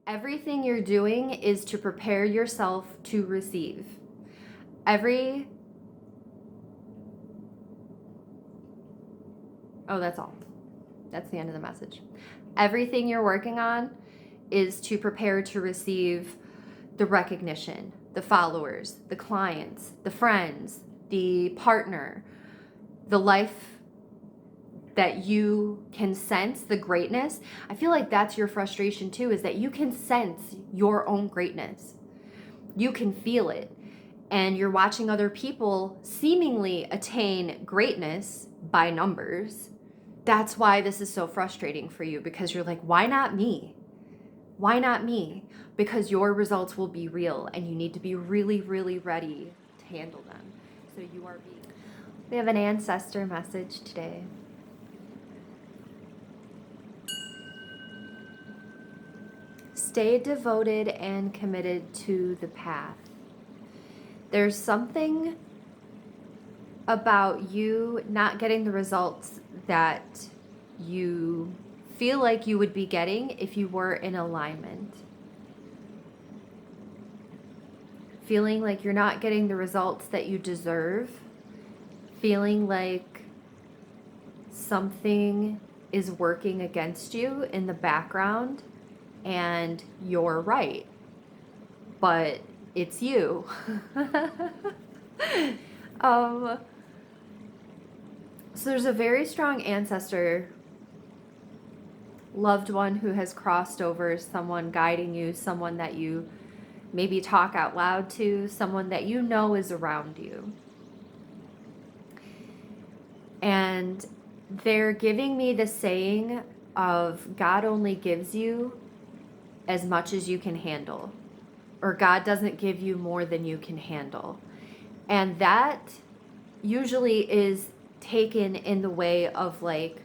Everything you're doing is to prepare yourself to receive. Oh, that's all. That's the end of the message. Everything you're working on is to prepare to receive the recognition, the followers, the clients, the friends, the partner, the life that you can sense, the greatness. I feel like that's your frustration too, is that you can sense your own greatness. You can feel it. And you're watching other people seemingly attain greatness by numbers. That's why this is so frustrating for you, because you're like, why not me? Why not me? Because your results will be real and you need to be really, really ready to handle them. So you are being. We have an ancestor message today. Stay devoted and committed to the path. There's something about you not getting the results that you feel like you would be getting if you were in alignment. Feeling like you're not getting the results that you deserve. Feeling like something is working against you in the background and you're right, but it's you. So there's a very strong ancestor, loved one who has crossed over, someone guiding you, someone that you maybe talk out loud to, someone that you know is around you. And they're giving me the saying of God only gives you as much as you can handle, or God doesn't give you more than you can handle. And that usually is taken in the way of like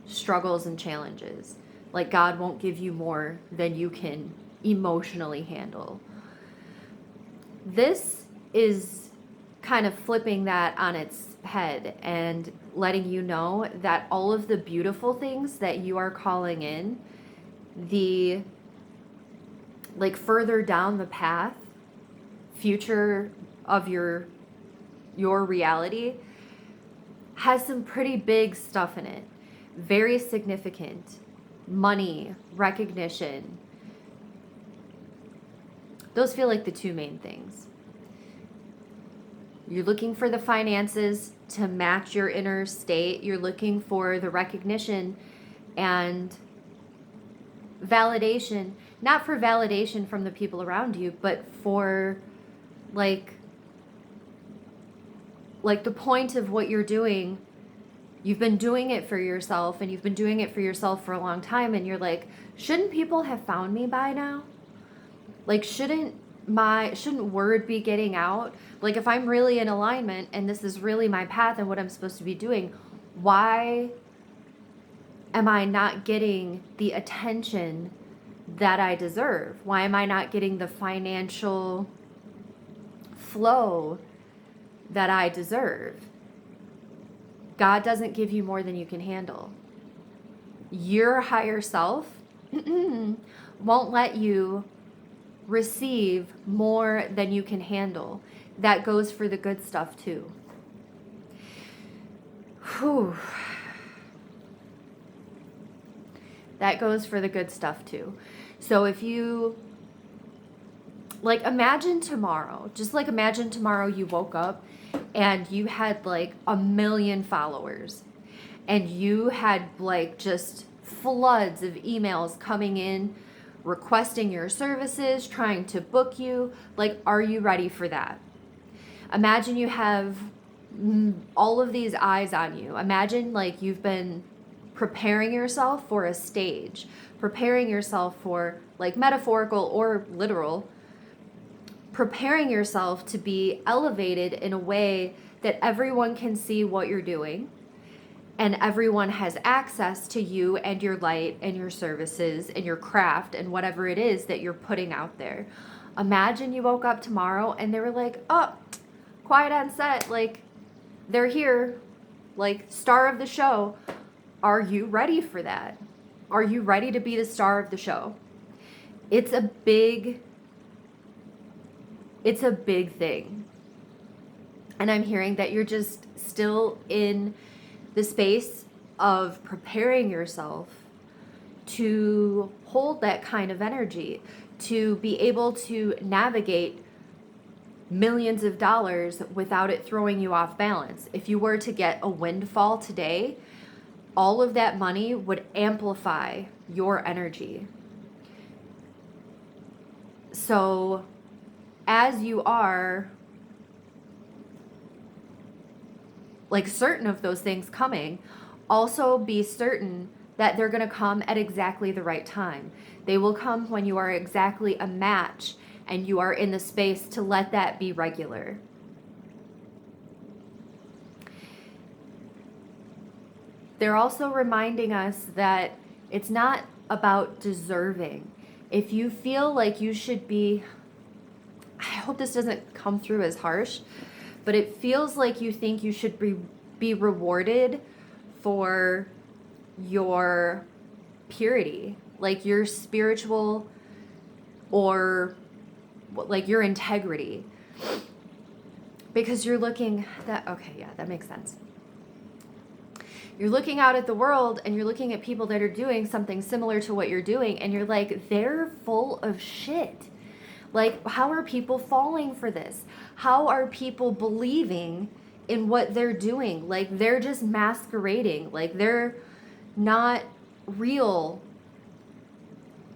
struggles and challenges. Like God won't give you more than you can emotionally handle. This is kind of flipping that on its head and letting you know that all of the beautiful things that you are calling in, the like further down the path, future of your reality, has some pretty big stuff in it. Very significant. Money, recognition. Those feel like the two main things. You're looking for the finances to match your inner state. You're looking for the recognition and validation, not for validation from the people around you, but for like the point of what you're doing. You've been doing it for yourself, and you've been doing it for yourself for a long time, and you're like, shouldn't people have found me by now? Like, shouldn't word be getting out? Like, if I'm really in alignment and this is really my path and what I'm supposed to be doing, why am I not getting the attention that I deserve? Why am I not getting the financial flow that I deserve? God doesn't give you more than you can handle. Your higher self won't let you receive more than you can handle. That goes for the good stuff too. Whew. That goes for the good stuff too. So if you like imagine tomorrow you woke up and you had like 1 million followers and you had like just floods of emails coming in requesting your services, trying to book you. Like, are you ready for that? Imagine you have all of these eyes on you. Imagine like you've been preparing yourself for a stage, preparing yourself for like metaphorical or literal, preparing yourself to be elevated in a way that everyone can see what you're doing and everyone has access to you and your light and your services and your craft and whatever it is that you're putting out there. Imagine you woke up tomorrow and they were like, oh, quiet on set, like they're here, like star of the show. Are you ready for that? Are you ready to be the star of the show? It's a big thing. And I'm hearing that you're just still in the space of preparing yourself to hold that kind of energy, to be able to navigate millions of dollars without it throwing you off balance. If you were to get a windfall today, all of that money would amplify your energy. So as you are like certain of those things coming, also be certain that they're going to come at exactly the right time. They will come when you are exactly a match and you are in the space to let that be regular. They're also reminding us that it's not about deserving. If you feel like you should be, I hope this doesn't come through as harsh, but it feels like you think you should be rewarded for your purity, like your spiritual or like your integrity. Because you're looking that, okay, yeah, that makes sense. You're looking out at the world and you're looking at people that are doing something similar to what you're doing, and you're like, they're full of shit. Like, how are people falling for this? How are people believing in what they're doing? Like, they're just masquerading. Like, they're not real.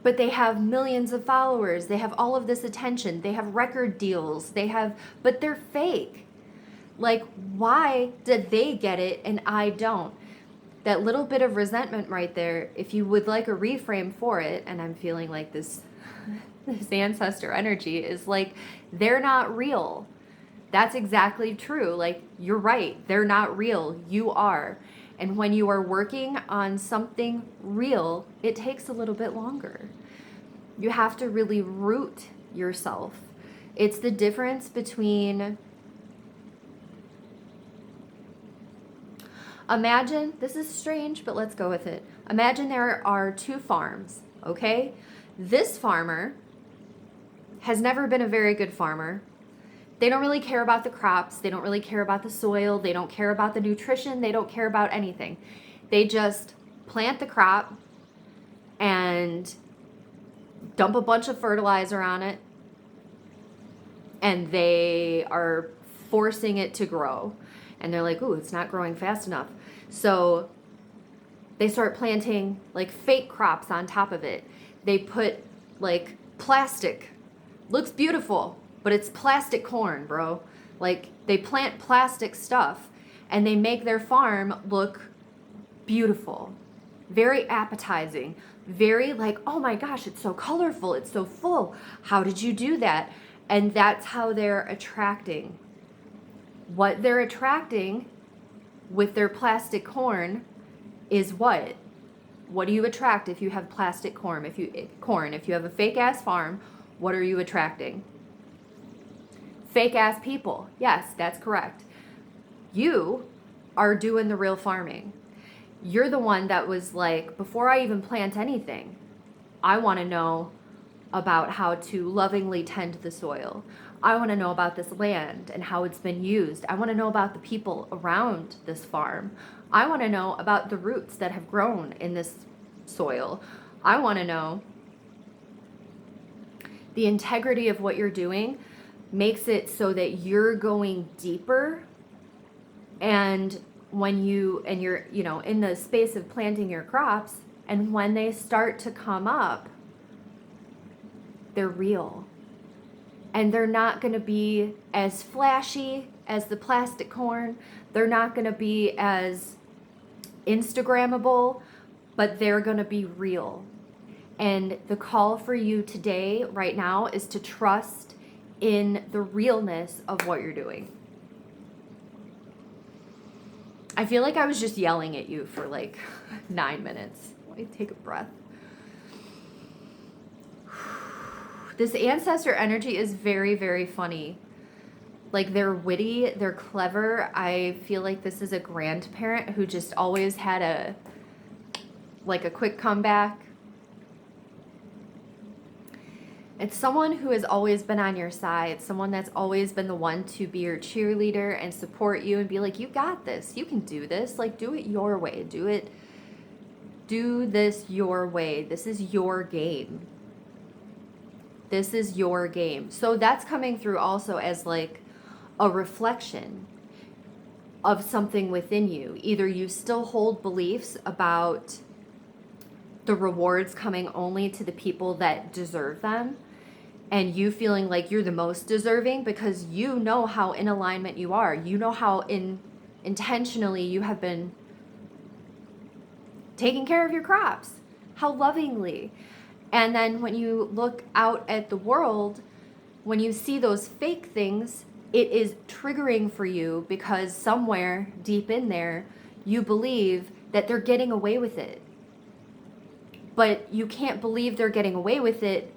But they have millions of followers. They have all of this attention. They have record deals. But they're fake. Like, why did they get it and I don't? That little bit of resentment right there, if you would like a reframe for it, and I'm feeling like this ancestor energy is like, they're not real. That's exactly true. Like, you're right. They're not real. You are. And when you are working on something real, it takes a little bit longer. You have to really root yourself. It's the difference between, imagine, this is strange, but let's go with it. Imagine there are two farms, okay? This farmer has never been a very good farmer. They don't really care about the crops. They don't really care about the soil. They don't care about the nutrition. They don't care about anything. They just plant the crop and dump a bunch of fertilizer on it, and they are forcing it to grow. And they're like, ooh, it's not growing fast enough. So they start planting like fake crops on top of it. They put like plastic. Looks beautiful, but it's plastic corn, bro. Like, they plant plastic stuff and they make their farm look beautiful, very appetizing, very like, oh my gosh, it's so colorful, it's so full. How did you do that? And that's how they're attracting. What they're attracting with their plastic corn is what? What do you attract if you have plastic corn? If you have a fake ass farm, what are you attracting? Fake ass people. Yes, that's correct. You are doing the real farming. You're the one that was like, before I even plant anything, I want to know about how to lovingly tend the soil. I want to know about this land and how it's been used. I want to know about the people around this farm. I want to know about the roots that have grown in this soil. I want to know the integrity of what you're doing makes it so that you're going deeper. And when you're, in the space of planting your crops, and when they start to come up, they're real. And they're not going to be as flashy as the plastic corn. They're not going to be as Instagrammable, but they're going to be real. And the call for you today, right now, is to trust in the realness of what you're doing. I feel like I was just yelling at you for like 9 minutes. Let me take a breath. This ancestor energy is very, very funny. Like, they're witty, they're clever. I feel like this is a grandparent who just always had a quick comeback. It's someone who has always been on your side, someone that's always been the one to be your cheerleader and support you and be like, you got this, you can do this, like do it your way, do this your way. This is your game. This is your game. So that's coming through also as like a reflection of something within you. Either you still hold beliefs about the rewards coming only to the people that deserve them, and you feeling like you're the most deserving because you know how in alignment you are. You know how intentionally you have been taking care of your crops, how lovingly. And then when you look out at the world, when you see those fake things, it is triggering for you because somewhere deep in there, you believe that they're getting away with it. But you can't believe they're getting away with it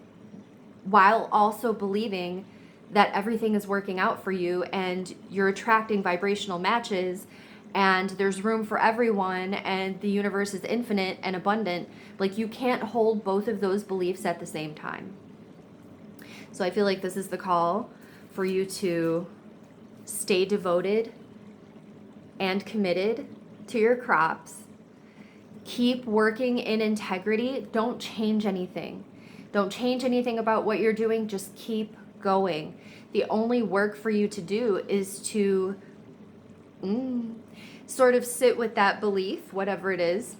while also believing that everything is working out for you and you're attracting vibrational matches and there's room for everyone and the universe is infinite and abundant. Like, you can't hold both of those beliefs at the same time. So I feel like this is the call for you to stay devoted and committed to your crops. Keep working in integrity. Don't change anything. Don't change anything about what you're doing. Just keep going. The only work for you to do is to sort of sit with that belief, whatever it is,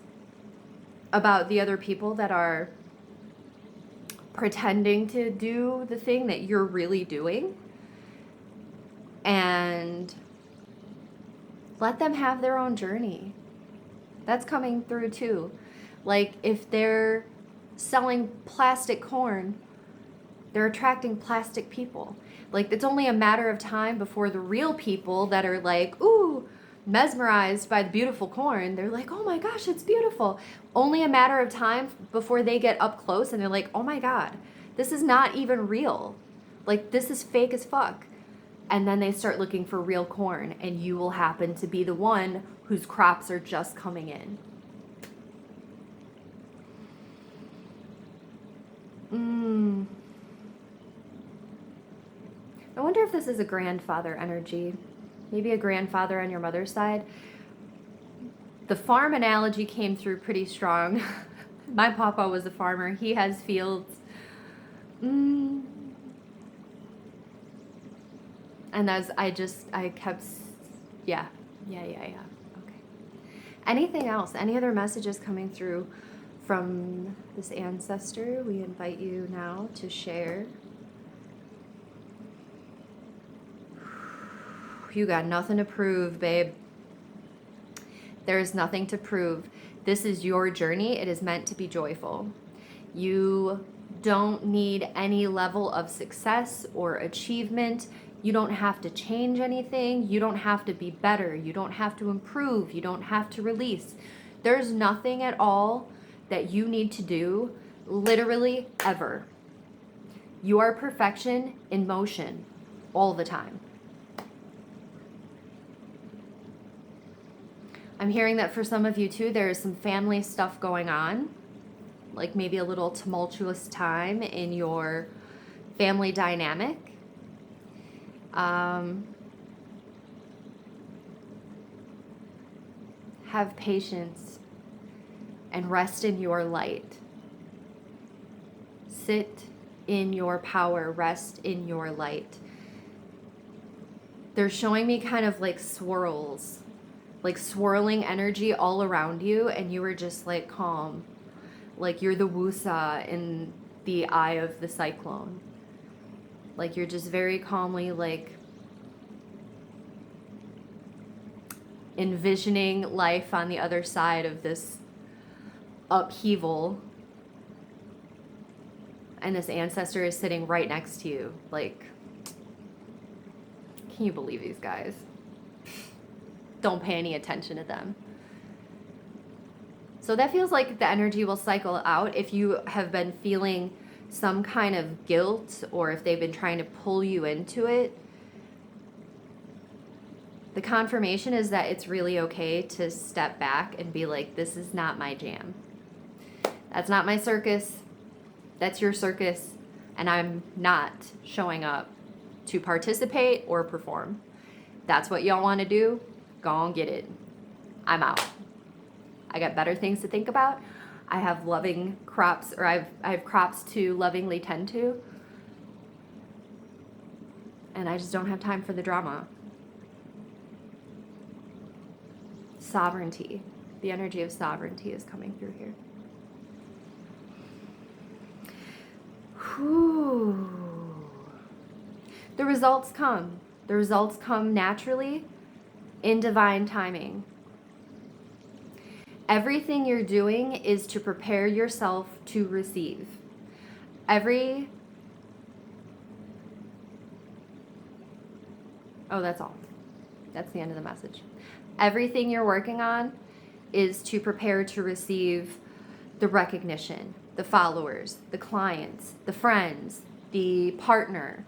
about the other people that are pretending to do the thing that you're really doing, and let them have their own journey. That's coming through too. Like, if they're selling plastic corn, they're attracting plastic people. Like, it's only a matter of time before the real people that are like, ooh, mesmerized by the beautiful corn, they're like, oh my gosh, it's beautiful. Only a matter of time before they get up close and they're like, oh my God, this is not even real. Like, this is fake as fuck. And then they start looking for real corn, and you will happen to be the one whose crops are just coming in. I wonder if this is a grandfather energy. Maybe a grandfather on your mother's side. The farm analogy came through pretty strong. My papa was a farmer. He has fields. And as I kept, yeah. Okay. Anything else? Any other messages coming through from this ancestor? We invite you now to share. You got nothing to prove, babe. There is nothing to prove. This is your journey. It is meant to be joyful. You don't need any level of success or achievement. You don't have to change anything. You don't have to be better. You don't have to improve. You don't have to release. There's nothing at all that you need to do, literally ever. You are perfection in motion all the time. I'm hearing that for some of you too, there is some family stuff going on, like maybe a little tumultuous time in your family dynamic. Have patience and rest in your light. Sit in your power, rest in your light. They're showing me kind of like swirls, like swirling energy all around you, and you were just like calm. Like you're the wusa in the eye of the cyclone. Like you're just very calmly like envisioning life on the other side of this upheaval. And this ancestor is sitting right next to you. Like, can you believe these guys? Don't pay any attention to them. So that feels like the energy will cycle out. If you have been feeling some kind of guilt, or if they've been trying to pull you into it, the confirmation is that it's really okay to step back and be like, this is not my jam. That's not my circus. That's your circus. and I'm not showing up to participate or perform. That's what y'all want to do, go on get it. I'm out. I got better things to think about. I have loving crops, or I have crops to lovingly tend to, and I just don't have time for the drama. Sovereignty. The energy of sovereignty is coming through here. Whew. The results come. The results come naturally in divine timing. Everything you're doing is to prepare yourself to receive. Oh, that's all. That's the end of the message. Everything you're working on is to prepare to receive the recognition, the followers, the clients, the friends, the partner,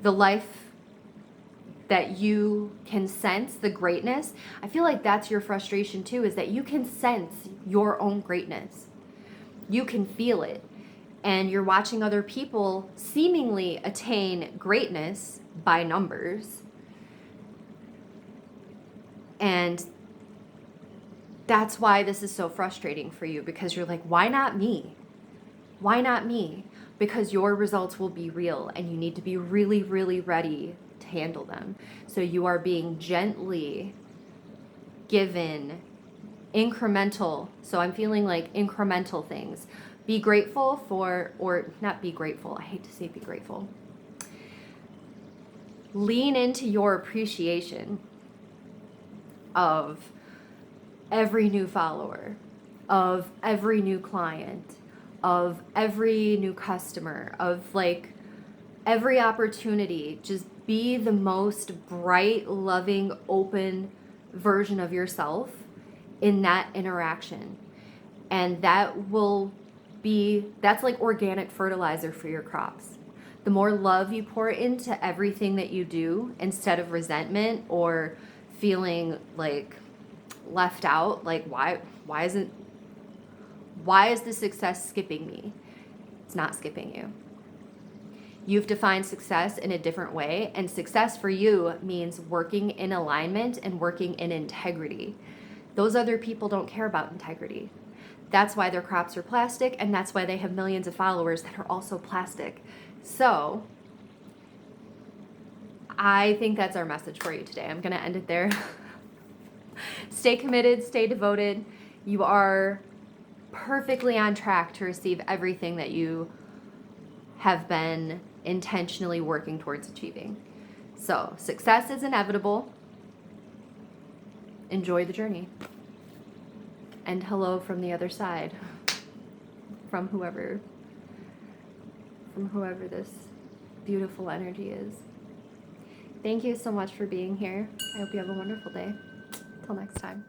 the life that you can sense, the greatness. I feel like that's your frustration too, is that you can sense your own greatness. You can feel it. And you're watching other people seemingly attain greatness by numbers. And that's why this is so frustrating for you, because you're like, why not me? Why not me? Because your results will be real, and you need to be really, really ready to handle them. So you are being gently given incremental. So I'm feeling like incremental things. Be grateful for, or not be grateful. I hate to say be grateful. Lean into your appreciation of every new follower, of every new client, of every new customer, of like every opportunity. Just be the most bright, loving, open version of yourself in that interaction. And that's like organic fertilizer for your crops. The more love you pour into everything that you do, instead of resentment or feeling like left out, like why is the success skipping me? It's not skipping you. You've defined success in a different way, and success for you means working in alignment and working in integrity. Those other people don't care about integrity. That's why their crops are plastic, and that's why they have millions of followers that are also plastic. So I think that's our message for you today. I'm going to end it there. Stay committed, stay devoted. You are perfectly on track to receive everything that you have been intentionally working towards achieving. So, success is inevitable. Enjoy the journey. And hello from the other side. From whoever this beautiful energy is. Thank you so much for being here. I hope you have a wonderful day. Till next time.